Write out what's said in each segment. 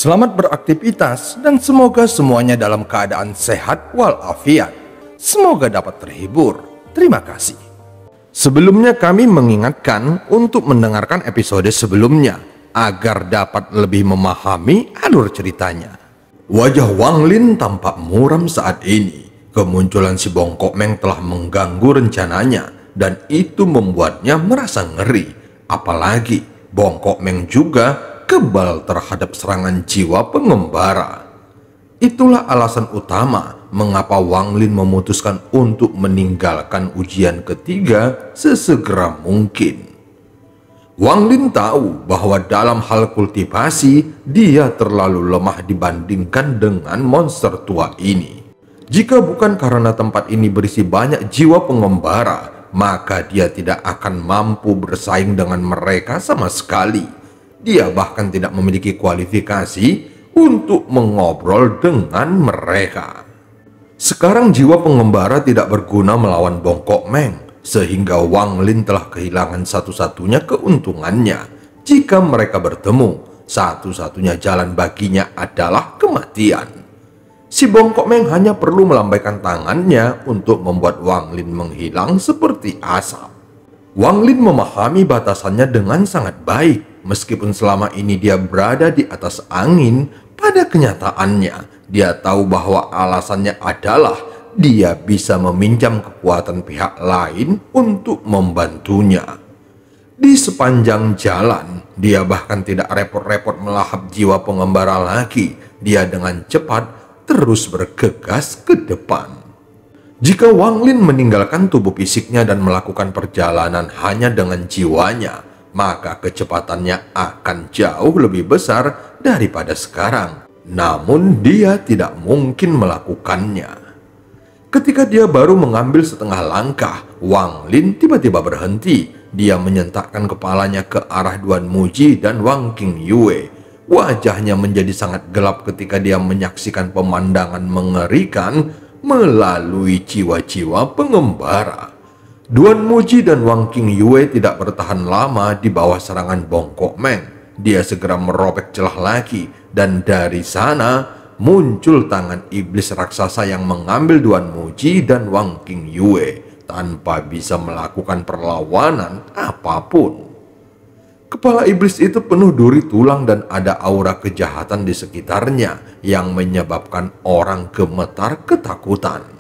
Selamat beraktivitas dan semoga semuanya dalam keadaan sehat walafiat. Semoga dapat terhibur. Terima kasih. Sebelumnya kami mengingatkan untuk mendengarkan episode sebelumnya agar dapat lebih memahami alur ceritanya. Wajah Wang Lin tampak muram saat ini. Kemunculan si Bongkok Meng telah mengganggu rencananya dan itu membuatnya merasa ngeri. Apalagi Bongkok Meng juga kebal terhadap serangan jiwa pengembara. Itulah alasan utama mengapa Wang Lin memutuskan untuk meninggalkan ujian ketiga sesegera mungkin. Wang Lin tahu bahwa dalam hal kultivasi dia terlalu lemah dibandingkan dengan monster tua ini. Jika bukan karena tempat ini berisi banyak jiwa pengembara, maka dia tidak akan mampu bersaing dengan mereka sama sekali. Dia bahkan tidak memiliki kualifikasi untuk mengobrol dengan mereka. Sekarang jiwa pengembara tidak berguna melawan Bongkok Meng, sehingga Wang Lin telah kehilangan satu-satunya keuntungannya. Jika mereka bertemu, satu-satunya jalan baginya adalah kematian. Si Bongkok Meng hanya perlu melambaikan tangannya untuk membuat Wang Lin menghilang seperti asap. Wang Lin memahami batasannya dengan sangat baik. Meskipun selama ini dia berada di atas angin, pada kenyataannya dia tahu bahwa alasannya adalah dia bisa meminjam kekuatan pihak lain untuk membantunya. Di sepanjang jalan, dia bahkan tidak repot-repot melahap jiwa pengembara lagi. Dia dengan cepat terus bergegas ke depan. Jika Wang Lin meninggalkan tubuh fisiknya dan melakukan perjalanan hanya dengan jiwanya, maka kecepatannya akan jauh lebih besar daripada sekarang. Namun dia tidak mungkin melakukannya. Ketika dia baru mengambil setengah langkah, Wang Lin tiba-tiba berhenti. Dia menyentakkan kepalanya ke arah Duan Muji dan Wang Qingyue. Wajahnya menjadi sangat gelap ketika dia menyaksikan pemandangan mengerikan melalui jiwa-jiwa pengembara. Duan Muji dan Wang Qingyue tidak bertahan lama di bawah serangan Bongkok Meng. Dia segera merobek celah lagi dan dari sana muncul tangan iblis raksasa yang mengambil Duan Muji dan Wang Qingyue tanpa bisa melakukan perlawanan apapun. Kepala iblis itu penuh duri tulang dan ada aura kejahatan di sekitarnya yang menyebabkan orang gemetar ketakutan.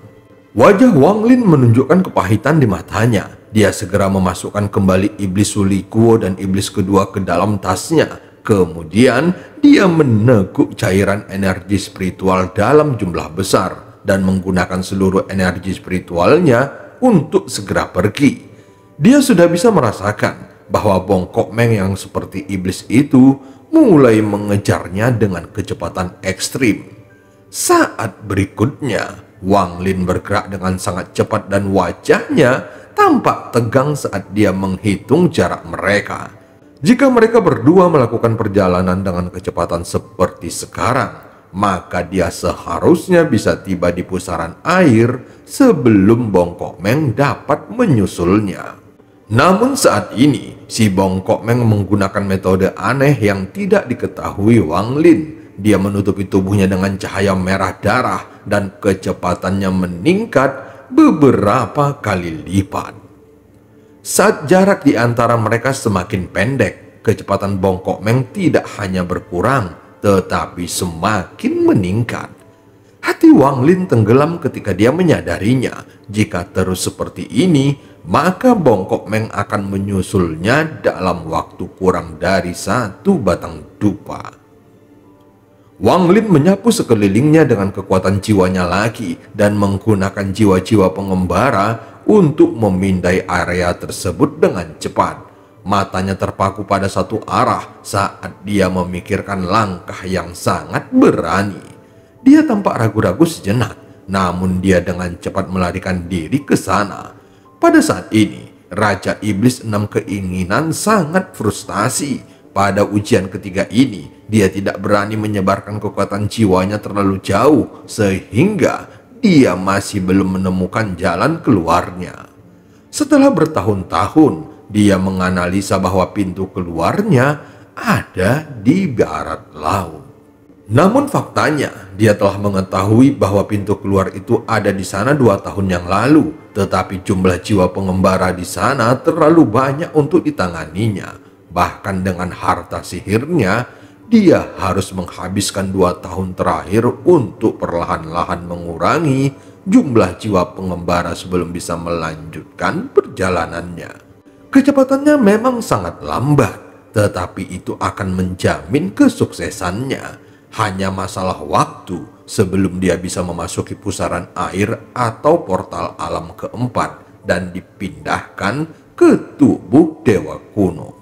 Wajah Wang Lin menunjukkan kepahitan di matanya. Dia segera memasukkan kembali iblis Sulikuo dan iblis kedua ke dalam tasnya. Kemudian dia meneguk cairan energi spiritual dalam jumlah besar dan menggunakan seluruh energi spiritualnya untuk segera pergi. Dia sudah bisa merasakan bahwa Bongkok Meng yang seperti iblis itu mulai mengejarnya dengan kecepatan ekstrim. Saat berikutnya, Wang Lin bergerak dengan sangat cepat dan wajahnya tampak tegang saat dia menghitung jarak mereka. Jika mereka berdua melakukan perjalanan dengan kecepatan seperti sekarang, maka dia seharusnya bisa tiba di pusaran air sebelum Bongkok Meng dapat menyusulnya. Namun saat ini, si Bongkok Meng menggunakan metode aneh yang tidak diketahui Wang Lin. Dia menutupi tubuhnya dengan cahaya merah darah dan kecepatannya meningkat beberapa kali lipat. Saat jarak di antara mereka semakin pendek, kecepatan Bongkok Meng tidak hanya berkurang, tetapi semakin meningkat. Hati Wang Lin tenggelam ketika dia menyadarinya. Jika terus seperti ini, maka Bongkok Meng akan menyusulnya dalam waktu kurang dari 1 batang dupa. Wang Lin menyapu sekelilingnya dengan kekuatan jiwanya lagi dan menggunakan jiwa-jiwa pengembara untuk memindai area tersebut dengan cepat. Matanya terpaku pada satu arah saat dia memikirkan langkah yang sangat berani. Dia tampak ragu-ragu sejenak, namun dia dengan cepat melarikan diri ke sana. Pada saat ini, Raja Iblis 6 Keinginan sangat frustasi. Pada ujian ketiga ini, dia tidak berani menyebarkan kekuatan jiwanya terlalu jauh, sehingga dia masih belum menemukan jalan keluarnya. Setelah bertahun-tahun, dia menganalisa bahwa pintu keluarnya ada di barat laut. Namun faktanya, dia telah mengetahui bahwa pintu keluar itu ada di sana 2 tahun yang lalu, tetapi jumlah jiwa pengembara di sana terlalu banyak untuk ditanganinya. Bahkan dengan harta sihirnya, dia harus menghabiskan 2 tahun terakhir untuk perlahan-lahan mengurangi jumlah jiwa pengembara sebelum bisa melanjutkan perjalanannya. Kecepatannya memang sangat lambat, tetapi itu akan menjamin kesuksesannya. Hanya masalah waktu sebelum dia bisa memasuki pusaran air atau portal alam keempat dan dipindahkan ke tubuh dewa kuno.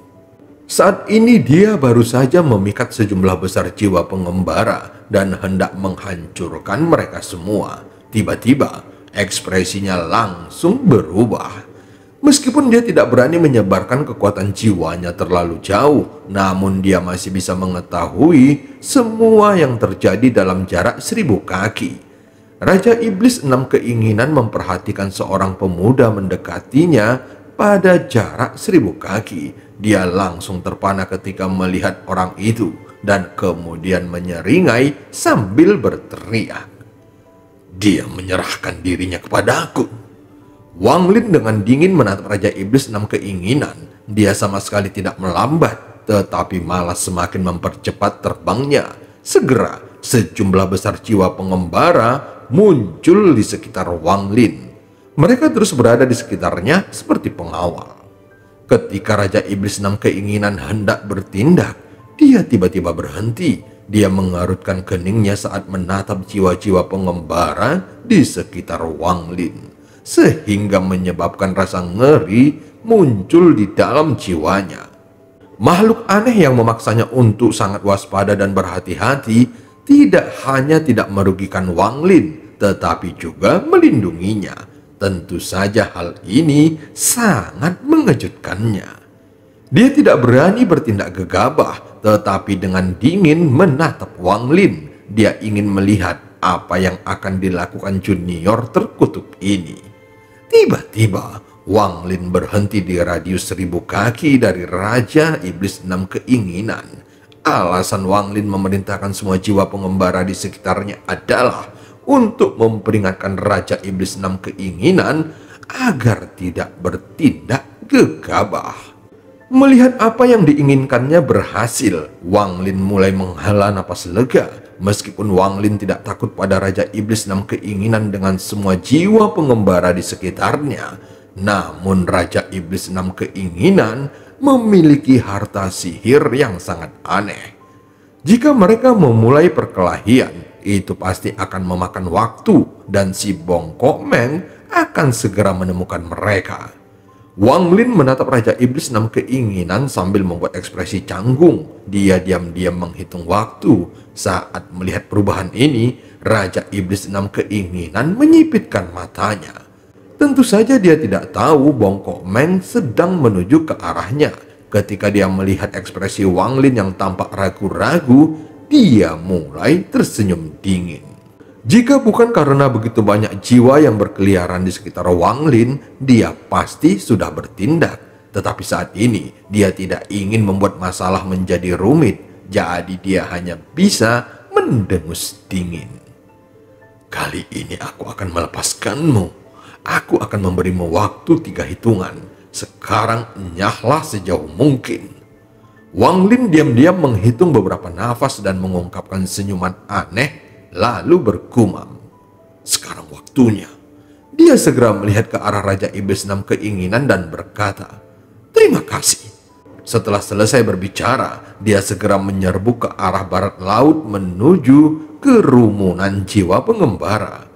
Saat ini dia baru saja memikat sejumlah besar jiwa pengembara dan hendak menghancurkan mereka semua. Tiba-tiba ekspresinya langsung berubah. Meskipun dia tidak berani menyebarkan kekuatan jiwanya terlalu jauh, namun dia masih bisa mengetahui semua yang terjadi dalam jarak 1000 kaki. Raja Iblis 6 keinginan memperhatikan seorang pemuda mendekatinya pada jarak 1000 kaki. Dia langsung terpana ketika melihat orang itu dan kemudian menyeringai sambil berteriak. Dia menyerahkan dirinya kepadaku. Wang Lin dengan dingin menatap Raja Iblis 6 keinginan. Dia sama sekali tidak melambat, tetapi malah semakin mempercepat terbangnya. Segera, sejumlah besar jiwa pengembara muncul di sekitar Wang Lin. Mereka terus berada di sekitarnya seperti pengawal. Ketika Raja Iblis 6 keinginan hendak bertindak, dia tiba-tiba berhenti. Dia mengarutkan keningnya saat menatap jiwa-jiwa pengembara di sekitar Wang Lin, sehingga menyebabkan rasa ngeri muncul di dalam jiwanya. Makhluk aneh yang memaksanya untuk sangat waspada dan berhati-hati tidak hanya tidak merugikan Wang Lin, tetapi juga melindunginya. Tentu saja hal ini sangat mengejutkannya. Dia tidak berani bertindak gegabah, tetapi dengan dingin menatap Wang Lin. Dia ingin melihat apa yang akan dilakukan junior terkutuk ini. Tiba-tiba, Wang Lin berhenti di radius 1000 kaki dari Raja Iblis 6 keinginan. Alasan Wang Lin memerintahkan semua jiwa pengembara di sekitarnya adalah untuk memperingatkan Raja Iblis 6 keinginan agar tidak bertindak gegabah. Melihat apa yang diinginkannya berhasil, Wang Lin mulai menghela napas lega. Meskipun Wang Lin tidak takut pada Raja Iblis 6 keinginan dengan semua jiwa pengembara di sekitarnya, namun Raja Iblis 6 keinginan memiliki harta sihir yang sangat aneh. Jika mereka memulai perkelahian, itu pasti akan memakan waktu dan si Bongkok Meng akan segera menemukan mereka. Wang Lin menatap Raja Iblis 6 keinginan sambil membuat ekspresi canggung. Dia diam-diam menghitung waktu. Saat melihat perubahan ini, Raja Iblis 6 keinginan menyipitkan matanya. Tentu saja dia tidak tahu Bongkok Meng sedang menuju ke arahnya. Ketika dia melihat ekspresi Wang Lin yang tampak ragu-ragu, dia mulai tersenyum dingin. Jika bukan karena begitu banyak jiwa yang berkeliaran di sekitar Wang Lin, dia pasti sudah bertindak. Tetapi saat ini, dia tidak ingin membuat masalah menjadi rumit. Jadi dia hanya bisa mendengus dingin. Kali ini aku akan melepaskanmu. Aku akan memberimu waktu 3 hitungan. Sekarang enyahlah sejauh mungkin. Wang Lin diam-diam menghitung beberapa nafas dan mengungkapkan senyuman aneh. Lalu bergumam, sekarang waktunya. Dia segera melihat ke arah Raja Iblis 6 keinginan dan berkata, terima kasih. Setelah selesai berbicara, dia segera menyerbu ke arah barat laut menuju kerumunan jiwa pengembara.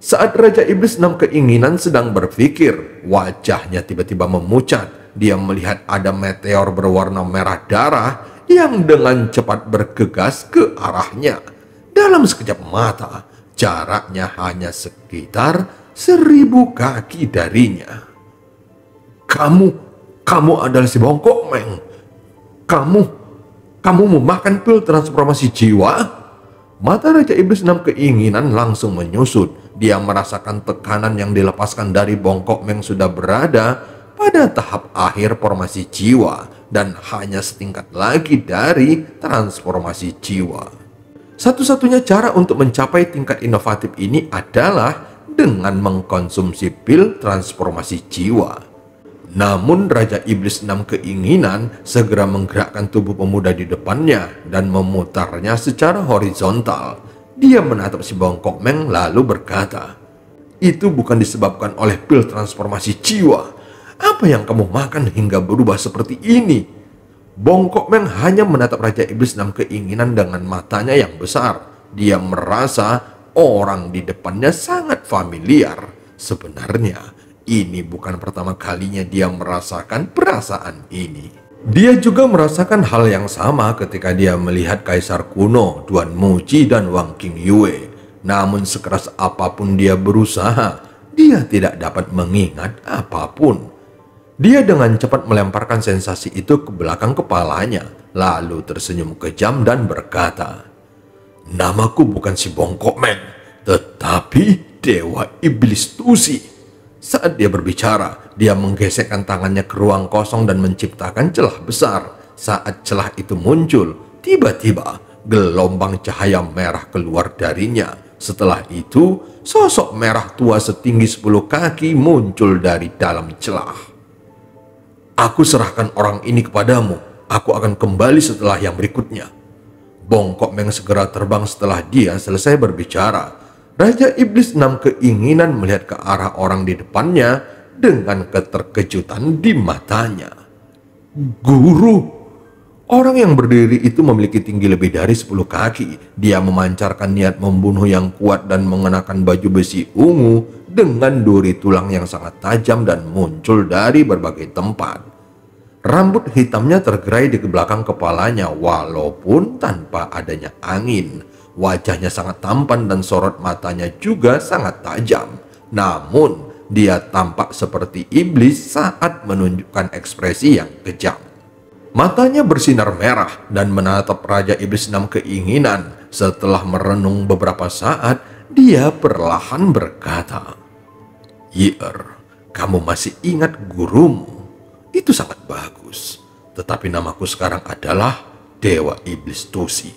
Saat Raja Iblis 6 keinginan sedang berpikir, wajahnya tiba-tiba memucat. Dia melihat ada meteor berwarna merah darah yang dengan cepat bergegas ke arahnya. Dalam sekejap mata, jaraknya hanya sekitar 1000 kaki darinya. Kamu adalah si Bongkok Meng. Kamu memakan pil transformasi jiwa? Mata Raja Iblis 6 keinginan langsung menyusut. Dia merasakan tekanan yang dilepaskan dari Bongkok Meng sudah berada pada tahap akhir formasi jiwa dan hanya setingkat lagi dari transformasi jiwa. Satu-satunya cara untuk mencapai tingkat inovatif ini adalah dengan mengkonsumsi pil transformasi jiwa. Namun Raja Iblis 6 keinginan segera menggerakkan tubuh pemuda di depannya dan memutarnya secara horizontal. Dia menatap si Bongkok Meng lalu berkata, "Itu bukan disebabkan oleh pil transformasi jiwa. Apa yang kamu makan hingga berubah seperti ini?" Bongkok Meng hanya menatap Raja Iblis 6 keinginan dengan matanya yang besar. Dia merasa orang di depannya sangat familiar. Sebenarnya, ini bukan pertama kalinya dia merasakan perasaan ini. Dia juga merasakan hal yang sama ketika dia melihat Kaisar kuno, Duan Muji dan Wang Qingyue. Namun sekeras apapun dia berusaha, dia tidak dapat mengingat apapun. Dia dengan cepat melemparkan sensasi itu ke belakang kepalanya, lalu tersenyum kejam dan berkata, "Namaku bukan si Bongkok Meng, tetapi Dewa Iblis Tusi." Saat dia berbicara, dia menggesekkan tangannya ke ruang kosong dan menciptakan celah besar. Saat celah itu muncul, tiba-tiba gelombang cahaya merah keluar darinya. Setelah itu, sosok merah tua setinggi 10 kaki muncul dari dalam celah. "Aku serahkan orang ini kepadamu. Aku akan kembali setelah yang berikutnya." Bongkok Meng segera terbang setelah dia selesai berbicara. Raja Iblis 6 keinginan melihat ke arah orang di depannya dengan keterkejutan di matanya. "Guru!" Orang yang berdiri itu memiliki tinggi lebih dari 10 kaki. Dia memancarkan niat membunuh yang kuat dan mengenakan baju besi ungu dengan duri tulang yang sangat tajam dan muncul dari berbagai tempat. Rambut hitamnya tergerai di belakang kepalanya walaupun tanpa adanya angin. Wajahnya sangat tampan dan sorot matanya juga sangat tajam. Namun, dia tampak seperti iblis saat menunjukkan ekspresi yang kejam. Matanya bersinar merah dan menatap Raja Iblis 6 keinginan. Setelah merenung beberapa saat, dia perlahan berkata, "Yi'er, kamu masih ingat gurumu? Itu sangat bagus. Tetapi namaku sekarang adalah Dewa Iblis Tusi."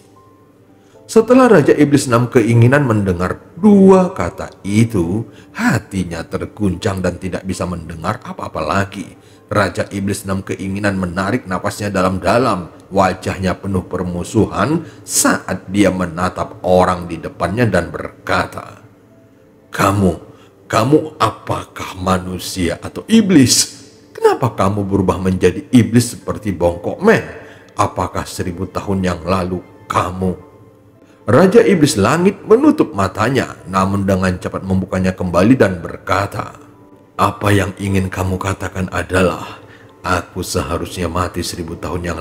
Setelah Raja Iblis 6 keinginan mendengar dua kata itu, hatinya terguncang dan tidak bisa mendengar apa-apa lagi. Raja Iblis 6 keinginan menarik napasnya dalam-dalam. Wajahnya penuh permusuhan saat dia menatap orang di depannya dan berkata, Kamu apakah manusia atau iblis? Kenapa kamu berubah menjadi iblis seperti Bongkok Meng? Apakah 1000 tahun yang lalu kamu?" Raja Iblis Langit menutup matanya, namun dengan cepat membukanya kembali dan berkata, "Apa yang ingin kamu katakan adalah, aku seharusnya mati 1000 tahun yang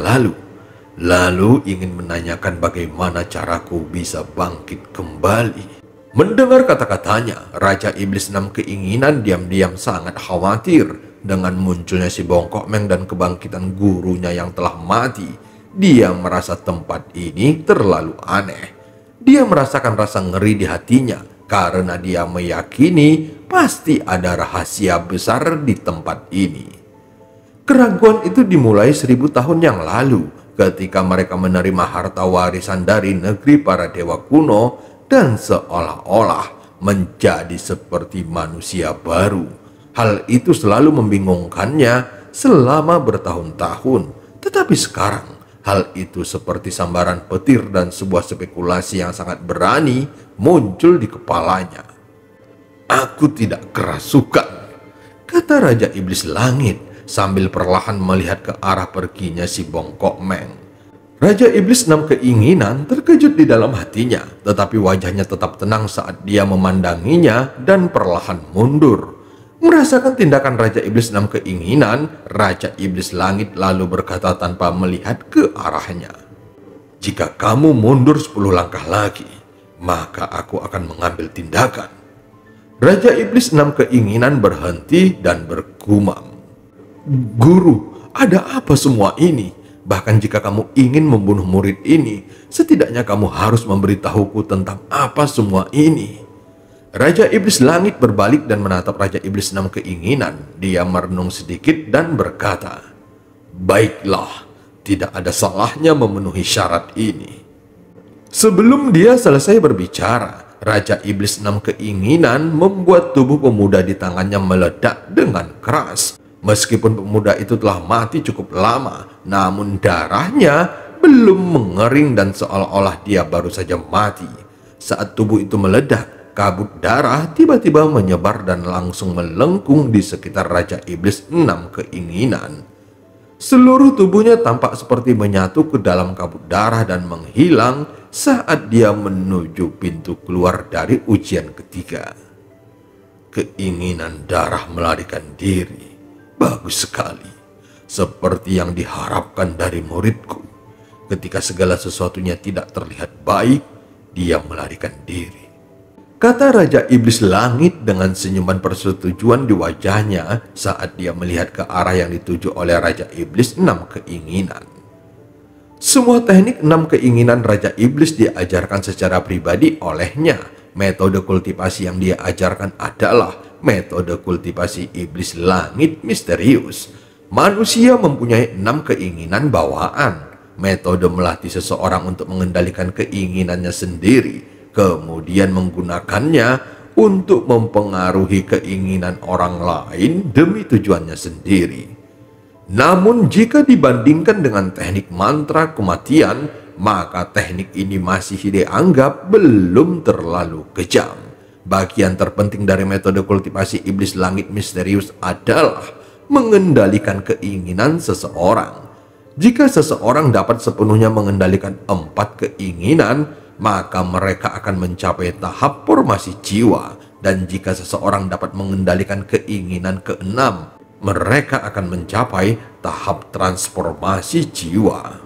lalu ingin menanyakan bagaimana caraku bisa bangkit kembali." Mendengar kata-katanya, Raja Iblis 6 keinginan diam-diam sangat khawatir. Dengan munculnya si Bongkok Meng dan kebangkitan gurunya yang telah mati, dia merasa tempat ini terlalu aneh. Dia merasakan rasa ngeri di hatinya karena dia meyakini pasti ada rahasia besar di tempat ini. Keraguan itu dimulai 1000 tahun yang lalu ketika mereka menerima harta warisan dari negeri para dewa kuno dan seolah-olah menjadi seperti manusia baru. Hal itu selalu membingungkannya selama bertahun-tahun. Tetapi sekarang, hal itu seperti sambaran petir dan sebuah spekulasi yang sangat berani muncul di kepalanya. "Aku tidak kerasukan," kata Raja Iblis Langit sambil perlahan melihat ke arah perginya si Bongkok Meng. Raja Iblis 6 keinginan terkejut di dalam hatinya, tetapi wajahnya tetap tenang saat dia memandanginya dan perlahan mundur. Merasakan tindakan Raja Iblis 6 keinginan, Raja Iblis Langit lalu berkata tanpa melihat ke arahnya, "Jika kamu mundur 10 langkah lagi, maka aku akan mengambil tindakan." Raja Iblis 6 keinginan berhenti dan bergumam, "Guru, ada apa semua ini? Bahkan jika kamu ingin membunuh murid ini, setidaknya kamu harus memberitahuku tentang apa semua ini." Raja Iblis Langit berbalik dan menatap Raja Iblis 6 keinginan. Dia merenung sedikit dan berkata, "Baiklah, tidak ada salahnya memenuhi syarat ini." Sebelum dia selesai berbicara, Raja Iblis Enam Keinginan membuat tubuh pemuda di tangannya meledak dengan keras. Meskipun pemuda itu telah mati cukup lama, namun darahnya belum mengering dan seolah-olah dia baru saja mati. Saat tubuh itu meledak, kabut darah tiba-tiba menyebar dan langsung melengkung di sekitar Raja Iblis Enam Keinginan. Seluruh tubuhnya tampak seperti menyatu ke dalam kabut darah dan menghilang saat dia menuju pintu keluar dari ujian ketiga. Keinginan darah melarikan diri. Bagus sekali. Seperti yang diharapkan dari muridku. Ketika segala sesuatunya tidak terlihat baik, dia melarikan diri. Kata Raja Iblis Langit dengan senyuman persetujuan di wajahnya saat dia melihat ke arah yang dituju oleh Raja Iblis Enam Keinginan. Semua teknik Enam Keinginan Raja Iblis diajarkan secara pribadi olehnya. Metode kultivasi yang dia ajarkan adalah metode kultivasi Iblis Langit Misterius. Manusia mempunyai 6 keinginan bawaan. Metode melatih seseorang untuk mengendalikan keinginannya sendiri, kemudian menggunakannya untuk mempengaruhi keinginan orang lain demi tujuannya sendiri. Namun jika dibandingkan dengan teknik mantra kematian, maka teknik ini masih dianggap belum terlalu kejam. Bagian terpenting dari metode kultivasi Iblis Langit Misterius adalah mengendalikan keinginan seseorang. Jika seseorang dapat sepenuhnya mengendalikan 4 keinginan, maka mereka akan mencapai tahap formasi jiwa. Dan jika seseorang dapat mengendalikan keinginan ke-6, mereka akan mencapai tahap transformasi jiwa.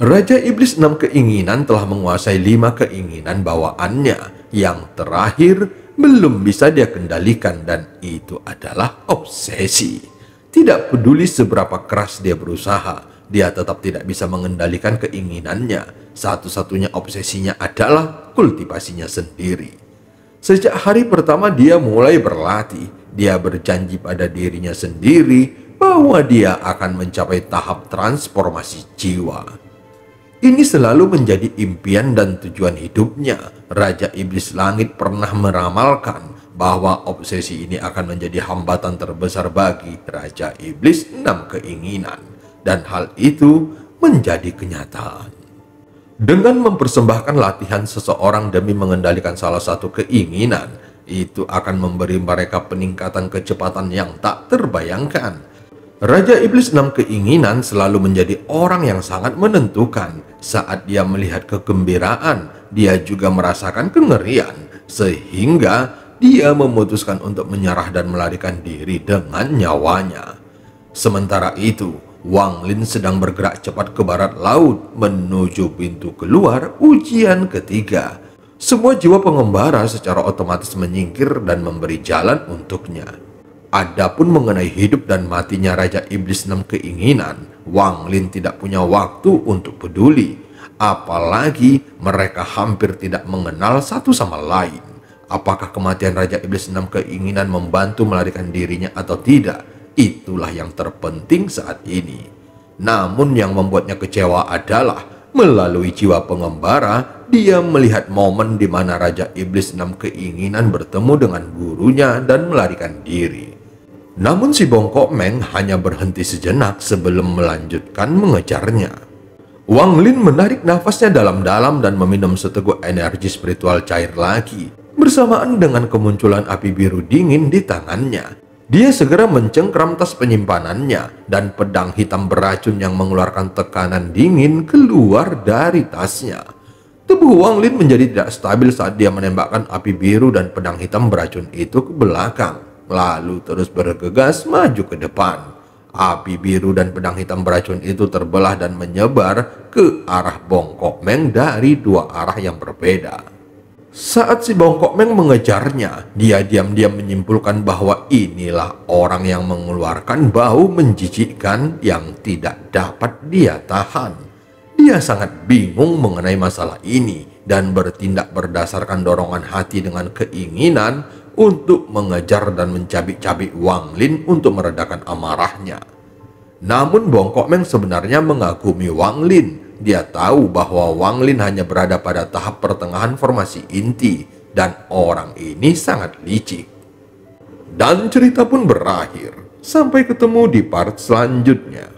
Raja Iblis 6 Keinginan telah menguasai 5 keinginan bawaannya. Yang terakhir belum bisa dia kendalikan, dan itu adalah obsesi. Tidak peduli seberapa keras dia berusaha, dia tetap tidak bisa mengendalikan keinginannya. Satu-satunya obsesinya adalah kultivasinya sendiri. Sejak hari pertama dia mulai berlatih, dia berjanji pada dirinya sendiri bahwa dia akan mencapai tahap transformasi jiwa. Ini selalu menjadi impian dan tujuan hidupnya. Raja Iblis Langit pernah meramalkan bahwa obsesi ini akan menjadi hambatan terbesar bagi Raja Iblis 6 Keinginan. Dan hal itu menjadi kenyataan. Dengan mempersembahkan latihan seseorang demi mengendalikan salah satu keinginan, itu akan memberi mereka peningkatan kecepatan yang tak terbayangkan. Raja Iblis 6 Keinginan selalu menjadi orang yang sangat menentukan. Saat dia melihat kegembiraan, dia juga merasakan kengerian, sehingga dia memutuskan untuk menyerah dan melarikan diri dengan nyawanya. Sementara itu, Wang Lin sedang bergerak cepat ke barat laut menuju pintu keluar ujian ketiga. Semua jiwa pengembara secara otomatis menyingkir dan memberi jalan untuknya. Adapun mengenai hidup dan matinya Raja Iblis 6 Keinginan, Wang Lin tidak punya waktu untuk peduli. Apalagi mereka hampir tidak mengenal satu sama lain. Apakah kematian Raja Iblis 6 Keinginan membantu melarikan dirinya atau tidak? Itulah yang terpenting saat ini. Namun yang membuatnya kecewa adalah melalui jiwa pengembara, dia melihat momen di mana Raja Iblis 6 Keinginan bertemu dengan gurunya dan melarikan diri. Namun si Bongkok Meng hanya berhenti sejenak sebelum melanjutkan mengejarnya. Wang Lin menarik nafasnya dalam-dalam dan meminum seteguk energi spiritual cair lagi. Bersamaan dengan kemunculan api biru dingin di tangannya, dia segera mencengkram tas penyimpanannya, dan pedang hitam beracun yang mengeluarkan tekanan dingin keluar dari tasnya. Tubuh Wang Lin menjadi tidak stabil saat dia menembakkan api biru dan pedang hitam beracun itu ke belakang, lalu terus bergegas maju ke depan. Api biru dan pedang hitam beracun itu terbelah dan menyebar ke arah Bongkok Meng dari 2 arah yang berbeda. Saat si Bongkok Meng mengejarnya, dia diam-diam menyimpulkan bahwa inilah orang yang mengeluarkan bau menjijikkan yang tidak dapat dia tahan. Dia sangat bingung mengenai masalah ini dan bertindak berdasarkan dorongan hati dengan keinginan untuk mengejar dan mencabik-cabik Wang Lin untuk meredakan amarahnya. Namun Bongkok Meng sebenarnya mengagumi Wang Lin. Dia tahu bahwa Wang Lin hanya berada pada tahap pertengahan formasi inti dan orang ini sangat licik. Dan cerita pun berakhir. Sampai ketemu di part selanjutnya.